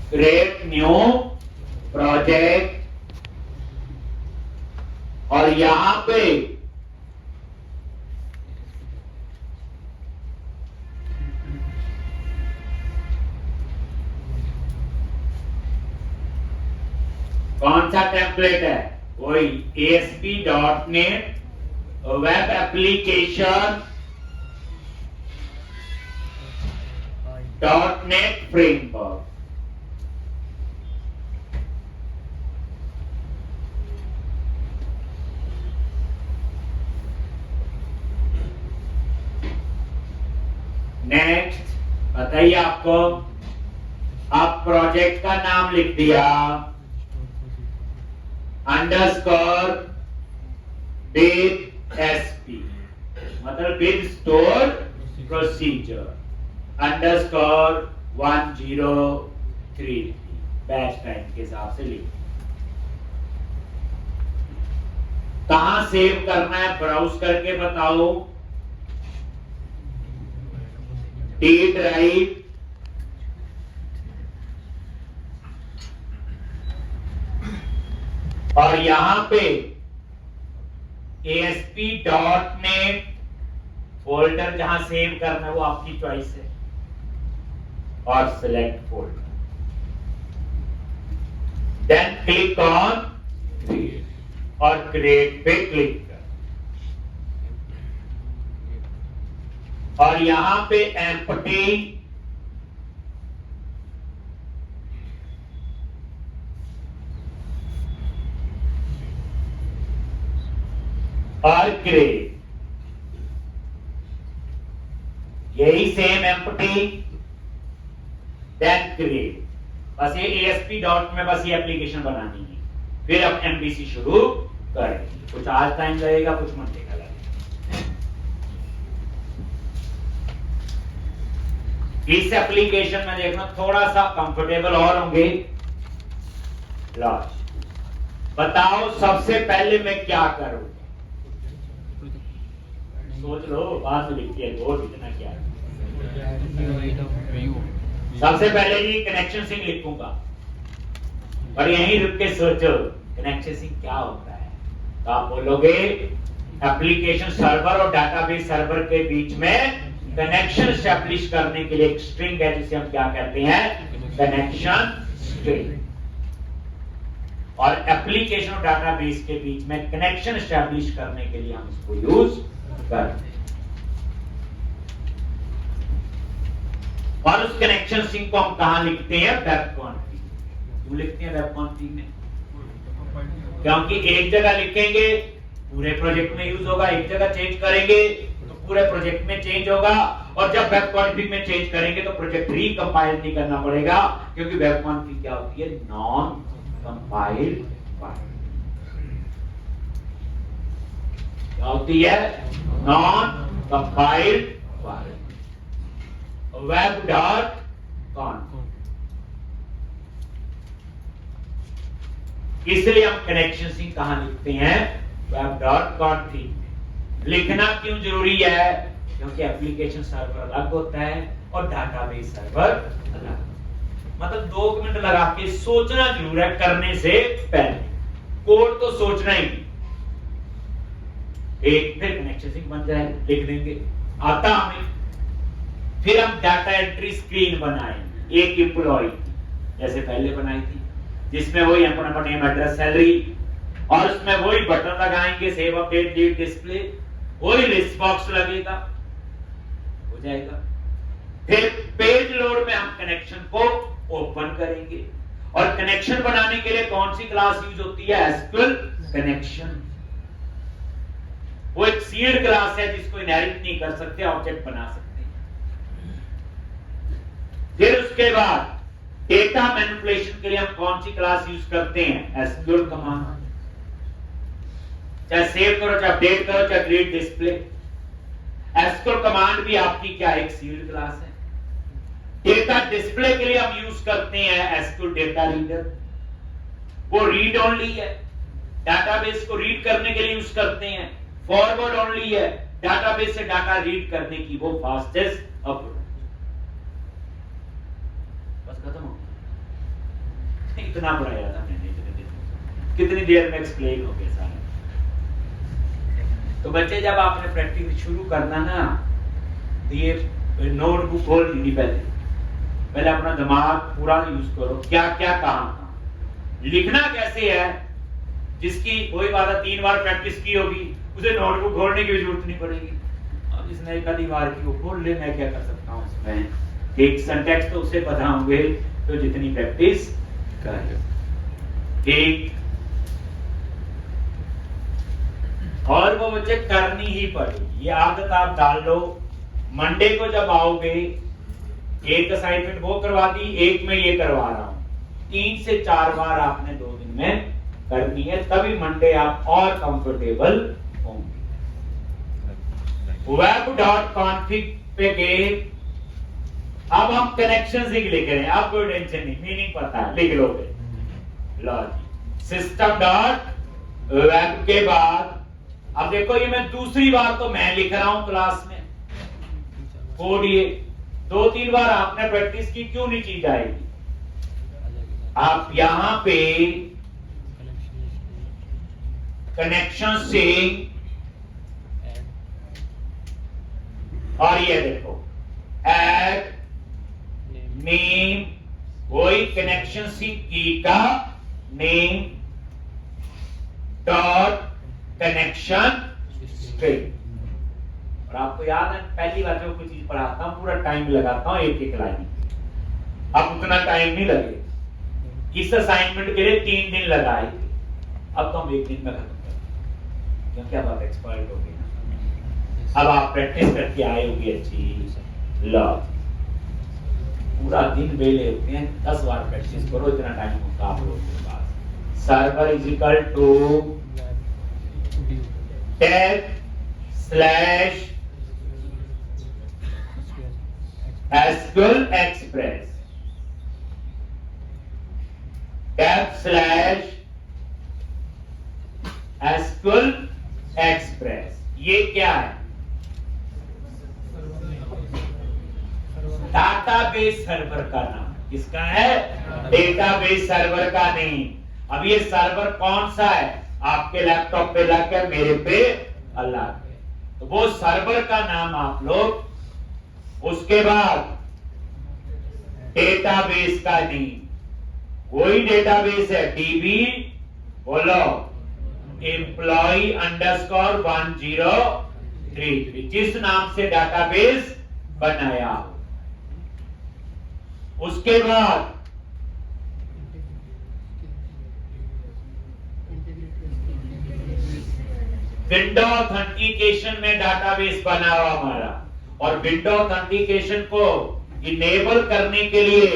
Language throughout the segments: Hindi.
क्रिएट न्यू प्रोजेक्ट, और यहां पे कौन सा टेम्पलेट है? वही ASP.NET web application .NET framework. Next बताइए आपको, आप प्रोजेक्ट का नाम लिख दिया अंडरस्कोर विद SP, मतलब with store procedure underscore 1033 batch time के हिसाब से लिख। कहां सेव करना है ब्राउज करके बताओ। टी ड्राइव, और यहां पे ASP.NET फोल्डर जहां सेव करना है वो आपकी चॉइस है, और select folder, then click on create, और क्रिएट पे क्लिक कर, और यहां पे एम्प्टी और क्रिएट, यही सेम एम्प्टी देन क्रिएट। बस ये ASP में बस ये एप्लीकेशन बनानी है, फिर अब MVC शुरू करेंगे। कुछ आज टाइम लगेगा, कुछ मंडे का लगेगा। इस एप्लीकेशन में देखना थोड़ा सा कंफर्टेबल और होंगे। लॉज बताओ सबसे पहले मैं क्या करूं? सोच लो, बाद में लिखती है वो इतना क्या है। सबसे पहले जी कनेक्शन सिंक लिखूंगा, और यहीं रुक के सोचो कनेक्शन सिंक क्या होता है। तो आप बोलोगे एप्लीकेशन सर्वर और डाटाबेस सर्वर के बीच में कनेक्शन एस्टैब्लिश करने के लिए एक स्ट्रिंग है जिसे हम क्या कहते हैं? Connection string. और एप्लीकेशन और डाटाबेस के बीच में कनेक्शन एस्टैब्लिश करने के लिए हम इसको यूज करते हैं। और उस कनेक्शन स्ट्रिंग को हम कहां लिखते हैं? Web config. क्यों लिखते हैं वेब कॉन्फिग में? क्योंकि एक जगह लिखेंगे पूरे प्रोजेक्ट में यूज होगा, एक जगह चेंज करेंगे तो पूरे प्रोजेक्ट में चेंज होगा, और जब वेब कॉन्फिग में चेंज करेंगे तो प्रोजेक्ट रिकंपाइल नहीं करना पड़ेगा, क्योंकि वेब कॉन्फिग क्या होती है? Non compiled file. क्या होती है? Non compiled file. web.conf, इसलिए हम कनेक्शन सिंक कहां लिखते हैं? web.config। लिखना क्यों जरूरी है? क्योंकि एप्लीकेशन सर्वर अलग होता है और डाटाबेस सर्वर अलग। मतलब 2 मिनट लगा के सोचना जरूर है करने से पहले, कोड तो सोचना ही नहीं। एक फिर कनेक्शन सिंक बन जाए, लिख देंगे, आता हमें। फिर हम डाटा एंट्री स्क्रीन बनाएंगे, एक एम्प्लॉय जैसे पहले बनाई थी, जिसमें वही अपना नेम एड्रेस सैलरी, और उसमें वही बटन लगाएंगे सेव अपडेट लीड डिस्प्ले, वही लिस्ट बॉक्स लगेगा, हो जाएगा। फिर पेज लोड में हम कनेक्शन को ओपन करेंगे, और कनेक्शन बनाने के लिए कौन सी क्लास यूज होती है? SQL connection. वो एक सीड क्लास है जिसको इनहेरिट नहीं कर सकते, ऑब्जेक्ट बना सकते। फिर उसके बाद डेटा मैनिपुलेशन के लिए हम कौन सी क्लास यूज करते हैं? SQL command. चाहे सेव करो, चाहे अपडेट करो, चाहे क्रिएट डिस्प्ले, एसक्यूएल कमांड भी आपकी क्या एक सीड क्लास है। डेटा डिस्प्ले के लिए हम यूज करते हैं एसक्यूएल डेटा रीडर, वो रीड ओनली है, डाटाबेस को रीड करने के लिए यूज करते हैं। फॉरवर्ड ओनली है, डाटाबेस से डाटा रीड करने की वो फास्टेस्ट अप्रोच। बस खत्म हो गया। इतना पढ़ाया था मैंने इतने दिन, कितनी देर में एक्सप्लेन हो गया सारा। तो बच्चे जब आपने प्रैक्टिस शुरू करना ना, तो ये नोटबुक खोल ली पहले अपना दिमाग पूरा यूज करो, क्या क्या कहाँ लिखना कैसे है। जिसकी वही बात है 3 बार प्रैक्टिस की होगी उसे नोटबुक खोलने की जरूरत नहीं पड़ेगी। और जिसने एक आधी बार की वो खोल ले, मैं क्या कर सकता हूँ इसमें, एक सिंटैक्स तो उसे बताऊंगे तो जितनी प्रैक्टिस कर। ठीक, और वो बच्चे करनी ही पड़ेगी, ये आदत आप डाल लो। मंडे को जब आओगे, एक असाइनमेंट वो करवा दी, एक में ये करवा रहा हूं, 3 से 4 बार आपने 2 दिन में करनी है, तभी मंडे आप और कंफर्टेबल होंगे। web.config पे गए, अब हम कनेक्शन लिख रहे हैं, अब कोई टेंशन नहीं, मीनिंग पता है, लिख लोगे। सिस्टम डॉट वेब के बाद अब देखो ये मैं दूसरी बार तो मैं लिख रहा हूं क्लास में कोड, ये 2-3 बार आपने प्रैक्टिस की, क्यों नहीं की जाएगी। आप यहां पे कनेक्शन से, और ये देखो ऐड नेम, वही कनेक्शन सी की का नेम डॉट कनेक्शन स्ट्रिंग। और आपको याद है पहली बार जब कोई चीज पढ़ाता हूं पूरा टाइम लगाता हूं एक लाइन, अब उतना टाइम नहीं लगे। इस असाइनमेंट के लिए 3 दिन लगाए थे, अब तो हम 1 दिन में खत्म कर देंगे, क्योंकि अब आप एक्सपर्ट हो गए ना, अब आप प्रैक्टिस करके आए होंगे अच्छी। लो पूरा दिन वेले होते हैं, 10 बार प्रैक्टिस करो, इतना टाइम होता आप लोगों के पास। Server is equal to tech slash SQL express, tab slash SQL express. ये क्या है? डाटाबेस सर्वर का नाम। किसका है? डेटाबेस सर्वर का नहीं। अब ये सर्वर कौन सा है? आपके लैपटॉप पे लगा, मेरे पे अलग है, तो वो सर्वर का नाम आप लोग, उसके बाद डेटाबेस का नहीं, वही डेटाबेस है डीबी, बोलो एम्प्लॉय अंडरस्कोर 1033, जिस नाम से डाटाबेस बनाया। उसके बाद विंडो ऑथेंटिकेशन में डाटाबेस बना हुआ हमारा, और विंडो ऑथेंटिकेशन को इनेबल करने के लिए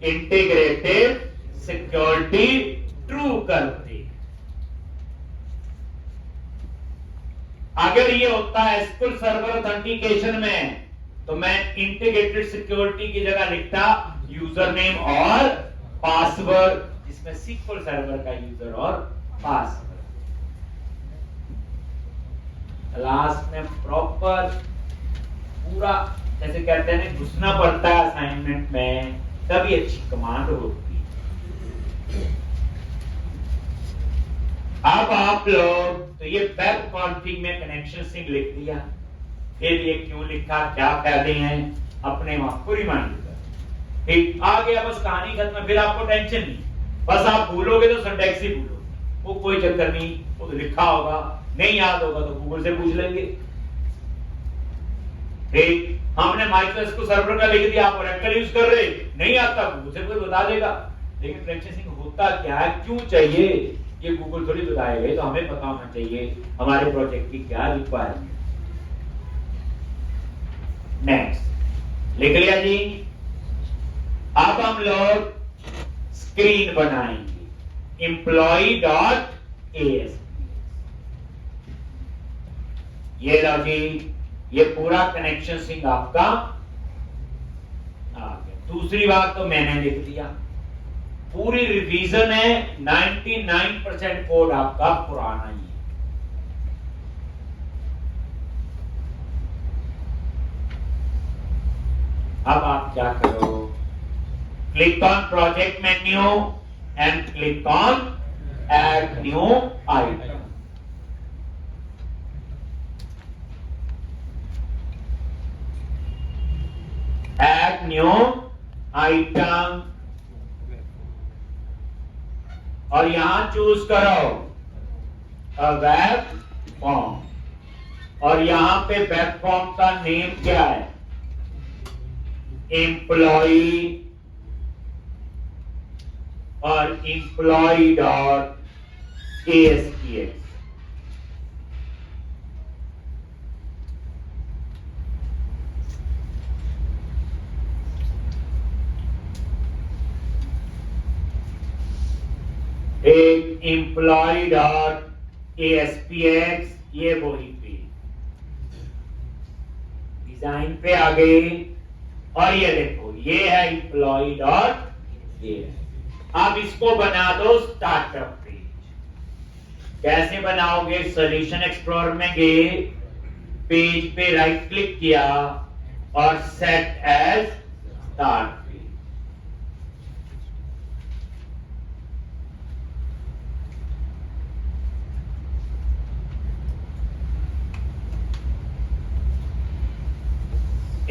इंटीग्रेटेड सिक्योरिटी ट्रू करते। अगर ये होता है SQL सर्वर ऑथेंटिकेशन में, तो मैं इंटीग्रेटेड सिक्योरिटी की जगह लिखता यूजर नेम और पासवर्ड, जिसमें SQL सर्वर का यूजर और पासवर्ड। क्लास में प्रॉपर पूरा जैसे कहते हैं ना घुसना पड़ता है असाइनमेंट में, तभी अच्छी कमांड होती है। अब आप लोग तो ये वेब कॉन्फ़िग में कनेक्शन सिंक लिख दिया, फिर ये क्यों लिखा, क्या फायदे हैं, अपने वहां पूरी माइंड कर। ठीक, आ गया बस, कहानी खत्म। फिर आपको टेंशन नहीं, बस आप भूलोगे तो सिंटैक्स ही भूलो, वो कोई चक्कर नहीं, वो तो लिखा होगा, नहीं याद होगा तो गूगल से पूछ लेंगे। ठीक, हमने माइक्रोसॉफ्ट सर्वर का लिख दिया, आप ओरेकल यूज कर रहे, नहीं आता, गूगल से कोई बता देगा। लेकिन प्रैक्टिसिंग होता क्या है, क्यों चाहिए, ये गूगल थोड़ी बताएगा, तो हमें पता होना चाहिए हमारे प्रोजेक्ट की क्या रिक्वायरमेंट। नेक्स्ट लिख लिया जी। अब हम लोग स्क्रीन बनाएंगे, employee.asp। ये लो जी, ये पूरा कनेक्शन सिंक आपका आ गया। दूसरी बात तो मैंने लिख दिया, पूरी रिवीजन है, 99% कोड आपका पुराना ही है। अब आप क्या करो, click on project menu, and click on add new item. Add new item और यहां चूज करो वेब फॉर्म और यहां पे वेब फॉर्म का नेम क्या है? एम्प्लॉई और एम्प्लॉई डॉट ASPX। एक एम्प्लॉय डॉट ASPX, ये वही पेज डिजाइन पे आ गए और ये देखो ये है एम्प्लॉय डॉट ASPX। अब इसको बना दो स्टार्टअप पेज। कैसे बनाओगे? सॉल्यूशन एक्सप्लोरर में गए, पेज पे राइट क्लिक किया और सेट एज स्टार्ट।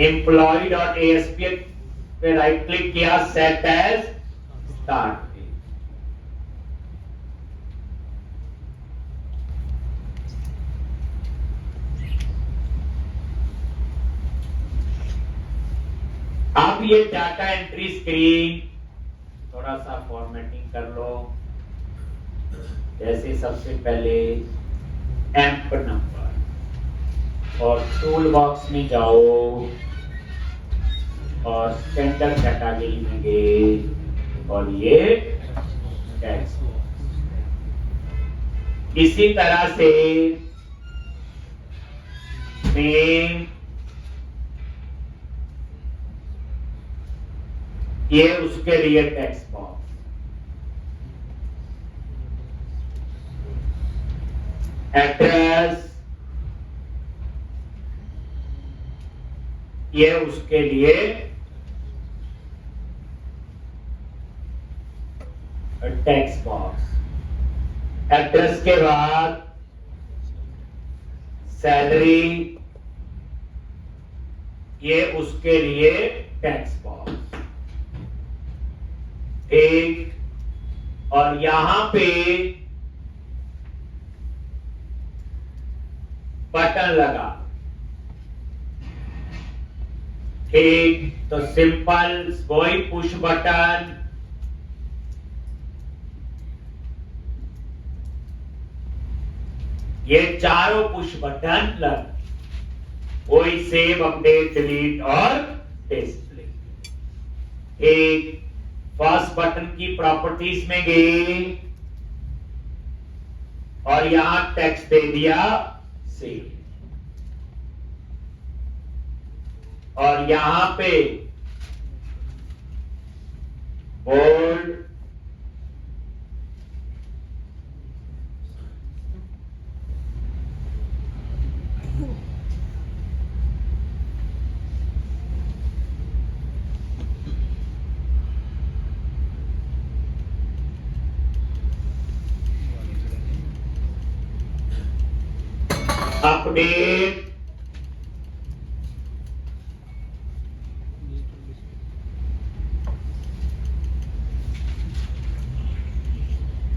employee.ASPX पे राइट क्लिक किया, सेट एज स्टार्ट। अब ये डाटा एंट्री स्क्रीन थोड़ा सा फॉर्मेटिंग कर लो। जैसे सबसे पहले एम्प नंबर और टूल बॉक्स में जाओ और स्टैंडर्ड कैटेगरी में गए और ये टेक्स्ट। इसी तरह से नेम, ये उसके लिए टेक्स्ट बॉक्स, एड्रेस ये उसके लिए टेक्स्ट बॉक्स। एड्रेस के बाद सैलरी ये उसके लिए टेक्स्ट बॉक्स। ठीक, और यहां पे बटन लगा। ठीक, तो सिंपल वही पुश बटन, ये चारों पुश बटन लग, वही सेव, अपडेट, डिलीट और डिस्प्ले। एक फर्स्ट बटन की प्रॉपर्टीज में गए और यहां टेक्स्ट दे दिया सेव, और यहां पे बोल्ड, अपडेट,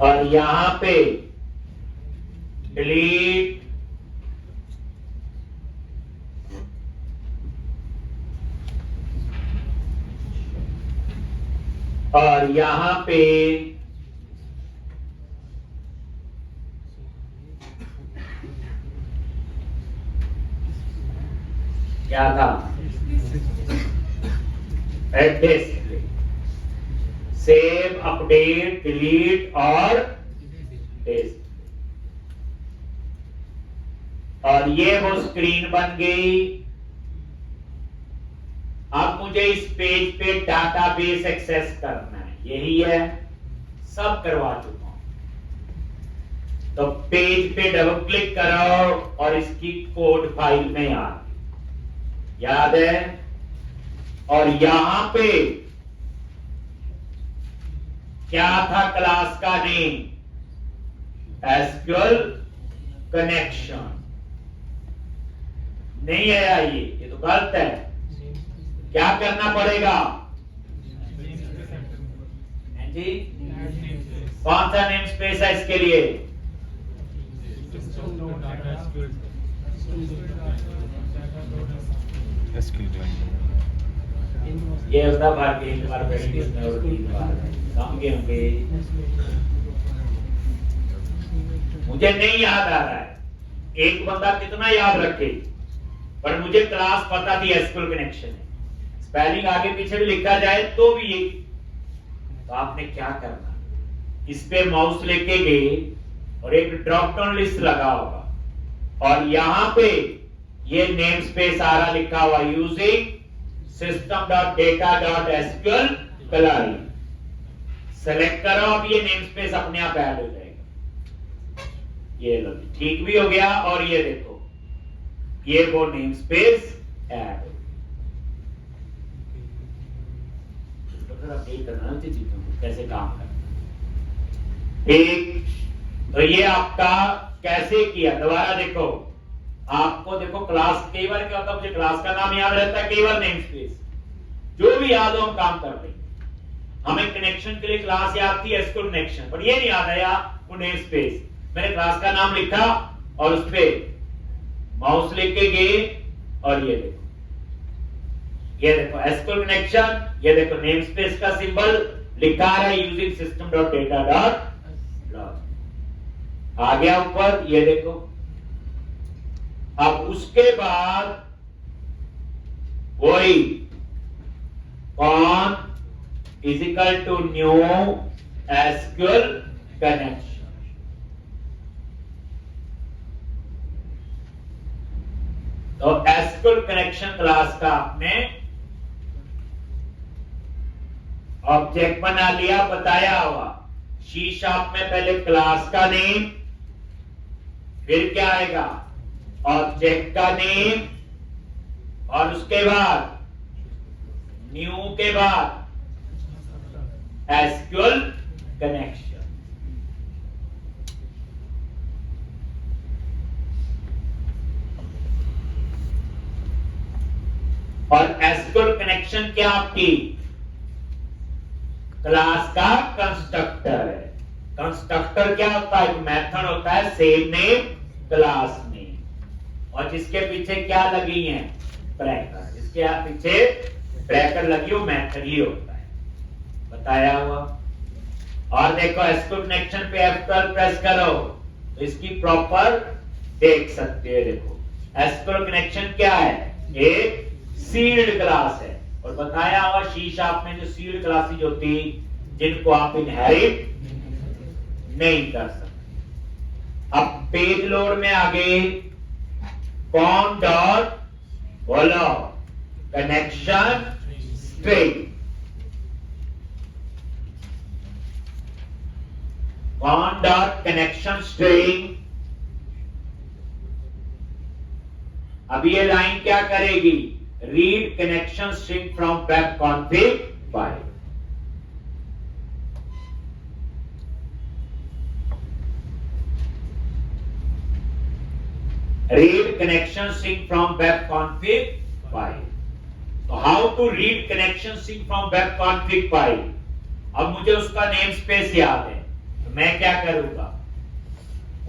और यहां पे डिलीट, और यहां पे क्या था? डिस्प्ले। सेव, अपडेट, डिलीट और डिस्प्ले। और ये वो स्क्रीन बन गई। अब मुझे इस पेज पे डाटाबेस एक्सेस करना है, यही है, सब करवा चुका हूं। तो पेज पे डबल क्लिक करो और इसकी कोड फाइल में आ गई, याद है। और यहां पे क्या था क्लास का नेम? SQL connection. नहीं आया ये तो गलत है। क्या करना पड़ेगा जी? कौन सा नेम स्पेस है इसके लिए? ये होता बार के एक बार प्रैक्टिस में और 3 बार समझे होंगे। मुझे नहीं याद आ रहा है, एक बंदा कितना याद रखे, पर मुझे क्लास पता थी एसक्यूएल कनेक्शन है। स्पेलिंग आगे पीछे भी लिखा जाए तो भी ये, तो आपने क्या करना, इस पे माउस लेके गए और एक ड्रॉप डाउन लिस्ट लगा होगा और यहां पे ये नेम स्पेस आ रहा लिखा हुआ यूजिंग system.data.sql क्लारी। सेलेक्ट करो, अब ये नेम स्पेस अपने आप ऐड हो जाएगा। ये लो ठीक भी हो गया और ये देखो ये वो नेम स्पेस ऐड हो करना चीजों को कैसे काम करना। एक तो ये आपका कैसे किया, दोबारा देखो। आपको देखो क्लास, कई बार क्या होता है मुझे क्लास का नाम याद रहता है, कई बार नेम स्पेस, जो भी याद हो हम काम कर लेंगे। हमें कनेक्शन के लिए क्लास याद थी एसक्यूएल कनेक्शन, पर ये नहीं याद आया वो नेम स्पेस। मैंने क्लास का नाम लिखा और उस पे माउस लेके गए और ये देखो एसक्यूएल कनेक्शन, ये देखो नेम स्पेस का सिंबल लिखा है यूजिंग system.data.log। आ गया ऊपर, ये देखो। अब उसके बाद वही con is equal to new SQL connection. तो एसक्यूएल कनेक्शन क्लास का आपने ऑब्जेक्ट बना लिया, बताया हुआ। सी शार्प में पहले क्लास का नेम, फिर क्या आएगा ऑब्जेक्ट का नेम, और उसके बाद न्यू के बाद एसक्यूएल कनेक्शन। और एसक्यूएल कनेक्शन क्या आपकी क्लास का कंस्ट्रक्टर है। कंस्ट्रक्टर क्या होता है? एक मेथड होता है सेम नेम क्लास नेम, और जिसके पीछे क्या लगी है ब्रैकेट, जिसके पीछे ब्रैकेट लगी हो मेथड ही होता है, बताया हुआ। और देखो एसक्यूएल कनेक्शन पे F12 प्रेस करो तो इसकी प्रॉपर देख सकते हो। देखो एसक्यूएल कनेक्शन क्या है? एक सील्ड क्लास है, और बताया हुआ सी शार्प में जो सील्ड क्लासेज होती जिनको आप इनहेरिट नहीं कर सकते। अब पेज लोड में आगे कौन डॉट बोलो कनेक्शन स्ट्रिंग, कौन डॉट कनेक्शन स्ट्रिंग। अब ये लाइन क्या करेगी? Read connection string from web config file. read connection string from web config file। तो how to read connection string from web config file। अब मुझे उसका नेम स्पेस याद है, तो मैं क्या करूंगा?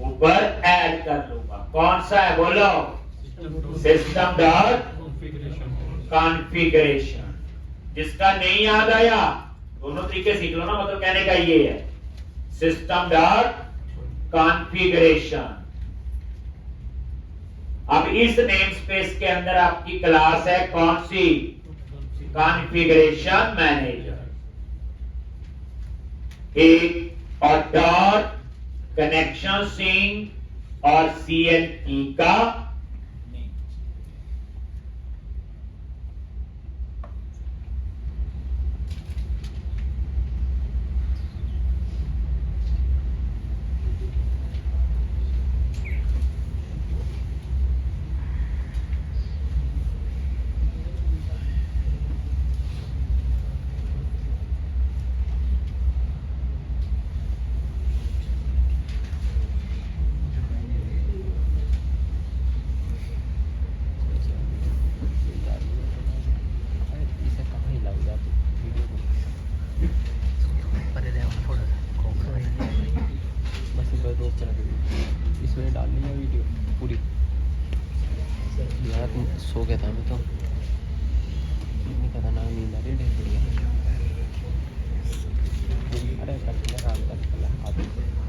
ऊपर ऐड कर लूंगा। कौन सा है बोलो? System dot configuration. जिसका नहीं याद आया दोनों तरीके सीख लो ना, मतलब कहने का ये है सिस्टम डॉट कॉन्फ़िगरेशन। अब इस नेम स्पेस के अंदर आपकी क्लास है कौन सी? Configuration manager. एक और डॉट कनेक्शन स्ट्रिंग और CNE का सो गया था मैं तो, नहीं पता ना नींद आ रही ढेर बढ़िया। अरे कर लिया काम कर लिया हाथ